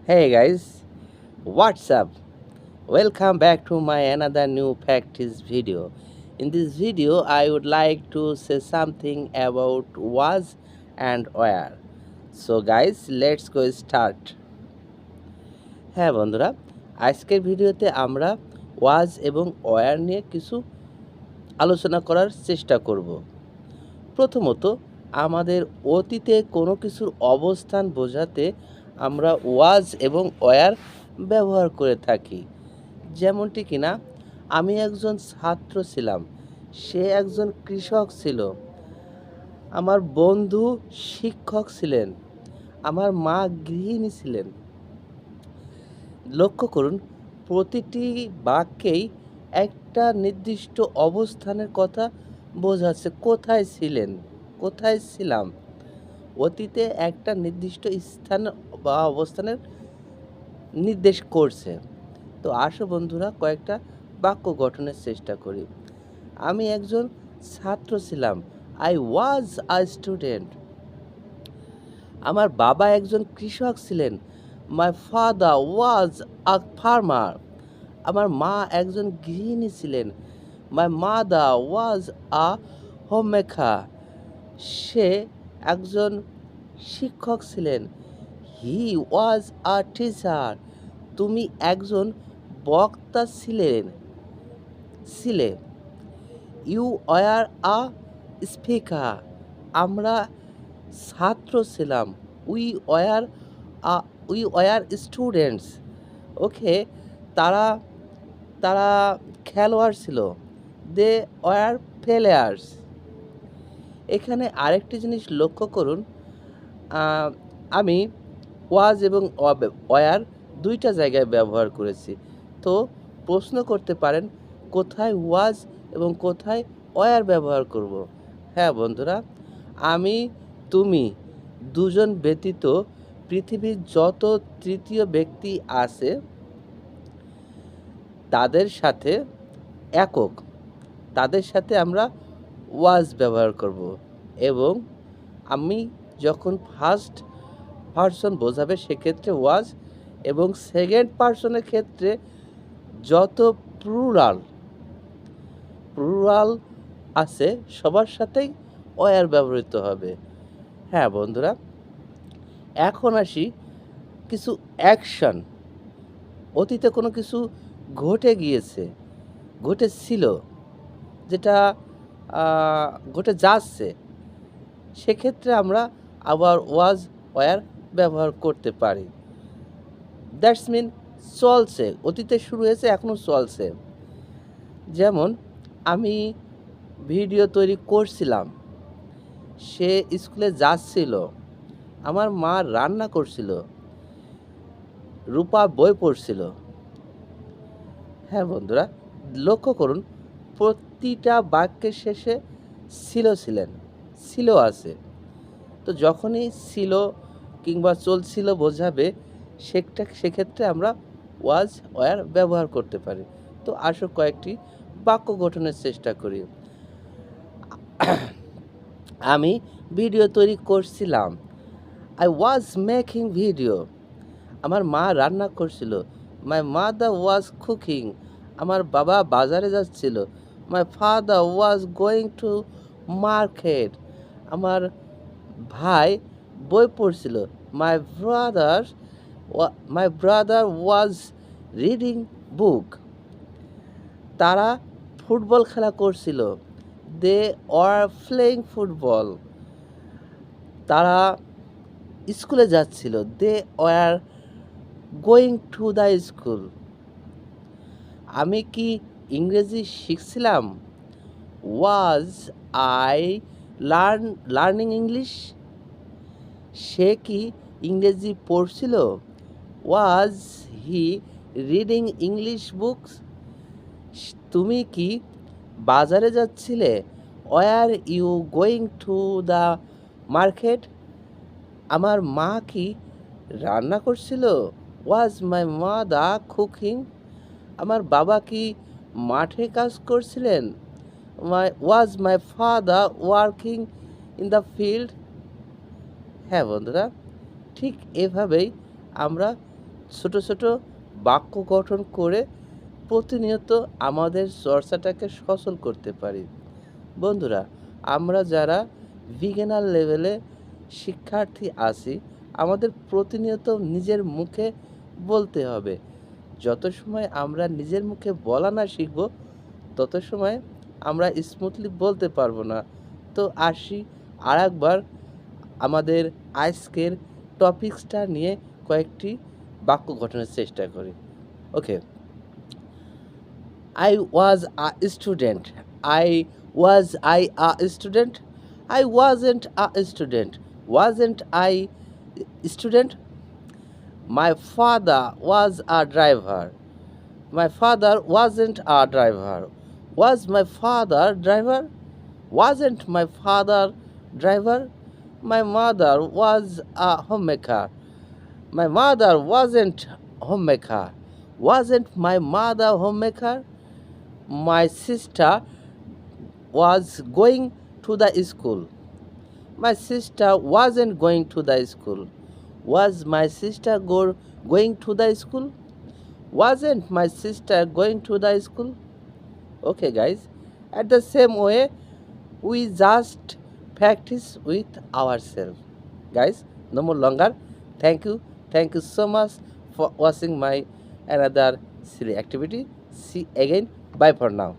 Hey guys, what's up? Welcome back to my another new practice video. In this video, I would like to say something about was and where. So guys, let's go start. হ্যাঁ বন্ধুরা, আজকের ভিডিওতে আমরা ওয়াজ এবং wire নিয়ে কিছু আলোচনা করার চেষ্টা করব। প্রথমত, আমাদের অতীতে কোনো কিছুর অবস্থান বোঝাতে আমরা ওয়াজ এবং ওয়্যার ব্যবহার করে থাকি। যেমনটি কিনা আমি একজন ছাত্র ছিলাম, সে একজন কৃষক ছিল, আমার বন্ধু শিক্ষক ছিলেন, আমার মা গৃহিণী ছিলেন। লক্ষ্য করুন, প্রতিটি বাক্যেই একটা নির্দিষ্ট অবস্থানের কথা বোঝাচ্ছে। কোথায় ছিলেন, কোথায় ছিলাম, অতীতে একটা নির্দিষ্ট স্থান বা অবস্থানের নির্দেশ করছে। তো আসো বন্ধুরা, কয়েকটা বাক্য গঠনের চেষ্টা করি। আমি একজন ছাত্র ছিলাম, আই ওয়াজ আ স্টুডেন্ট। আমার বাবা একজন কৃষক ছিলেন, my father was a farmer. আমার মা একজন গৃহিণী ছিলেন, my mother was a homemaker. সে একজন শিক্ষক ছিলেন, হি ওয়াজ আ টিচার। তুমি একজন বক্তা ছিলে, ইউ ওয়ার আ স্পিকার। আমরা ছাত্র ছিলাম, we were we were students. Okay, তারা তারা খেলোয়াড় ছিল, দে ওয়ার প্লেয়ার্স। এখানে আরেকটি জিনিস লক্ষ্য করুন, আমি ওয়াজ এবং ওয়ার দুইটা জায়গায় ব্যবহার করেছি। তো প্রশ্ন করতে পারেন, কোথায় ওয়াজ এবং কোথায় ওয়ার ব্যবহার করব। হ্যাঁ বন্ধুরা, আমি তুমি দুজন ব্যতীত পৃথিবীর যত তৃতীয় ব্যক্তি আছে তাদের সাথে একক, তাদের সাথে আমরা ওয়াজ ব্যবহার করব। এবং আমি যখন ফার্স্ট পারসন বোঝাবে সেক্ষেত্রে ওয়াজ, এবং সেকেন্ড পারসনের ক্ষেত্রে যত প্লুরাল আছে সবার সাথেই ওয়্যার ব্যবহৃত হবে। হ্যাঁ বন্ধুরা, এখন আসি কিছু অ্যাকশন। অতীতে কোনো কিছু ঘটেছিল, যেটা ঘটে যাচ্ছে, সেক্ষেত্রে আমরা আবার ওয়াজ ওয়্যার ব্যবহার করতে পারি। দ্যাটস মিন চলছে, অতীতে শুরু হয়েছে, এখনও চলছে। যেমন আমি ভিডিও তৈরি করছিলাম, সে স্কুলে যাচ্ছিল, আমার মা রান্না করছিল, রূপা বই পড়ছিল। হ্যাঁ বন্ধুরা, লক্ষ্য করুন, প্রতিটা বাক্যের শেষে ছিল আছে। তো যখনই ছিল কিংবা চলছিল বোঝাবে, সেক্ষেত্রে আমরা ওয়াজ ওয়্যার ব্যবহার করতে পারি। তো আসো কয়েকটি বাক্য গঠনের চেষ্টা করি। আমি ভিডিও তৈরি করছিলাম, আই ওয়াজ মেকিং ভিডিও। আমার মা রান্না করছিল, মাই মাদার ওয়াজ কুকিং। আমার বাবা বাজারে যাচ্ছিল, my father was going to market. আমার ভাই বই পড়ছিল, my brother was reading book. তারা ফুটবল খেলা করছিল, দে ওয়ার প্লেয়িং ফুটবল। তারা স্কুলে যাচ্ছিল, they were going to the school. আমি কি ইংরেজি শিখছিলাম, ওয়াজ আই লার্নিং ইংলিশ। সে কি ইংরেজি পড়ছিল, was he reading English books. তুমি কি বাজারে যাচ্ছিলে, were you going to the market. আমার মা কি রান্না করছিল, ওয়াজ মাই মাদার কুকিং। আমার বাবা কি মাঠে কাজ করছিলেন, was my father working in the field. হ্যাঁ বন্ধুরা, ঠিক এভাবেই আমরা ছোট ছোট বাক্য গঠন করে প্রতিনিয়ত আমাদের চর্চাটাকে সচল করতে পারি। বন্ধুরা, আমরা যারা বিগিনার লেভেলে শিক্ষার্থী আছি, আমাদের প্রতিনিয়ত নিজের মুখে বলতে হবে। যত সময় আমরা নিজের মুখে বলা না শিখব, তত সময় আমরা স্মুথলি বলতে পারবো না। তো আসি আরেকবার আমাদের আজকের টপিকসটা নিয়ে কয়েকটি বাক্য গঠনের চেষ্টা করি। ওকে, I was a student. I a student? I wasn't a student. Wasn't I a student? My father was a driver. My father wasn't a driver. Was my father driver? Wasn't my father driver? My mother was a homemaker. My mother wasn't homemaker. Wasn't my mother homemaker? My sister was going to the school. My sister wasn't going to the school. Was my sister going to the school? Wasn't my sister going to the school? Okay, guys. At the same way, we just practice with ourselves. Guys, no more longer. Thank you. Thank you so much for watching my another silly activity. See again. Bye for now.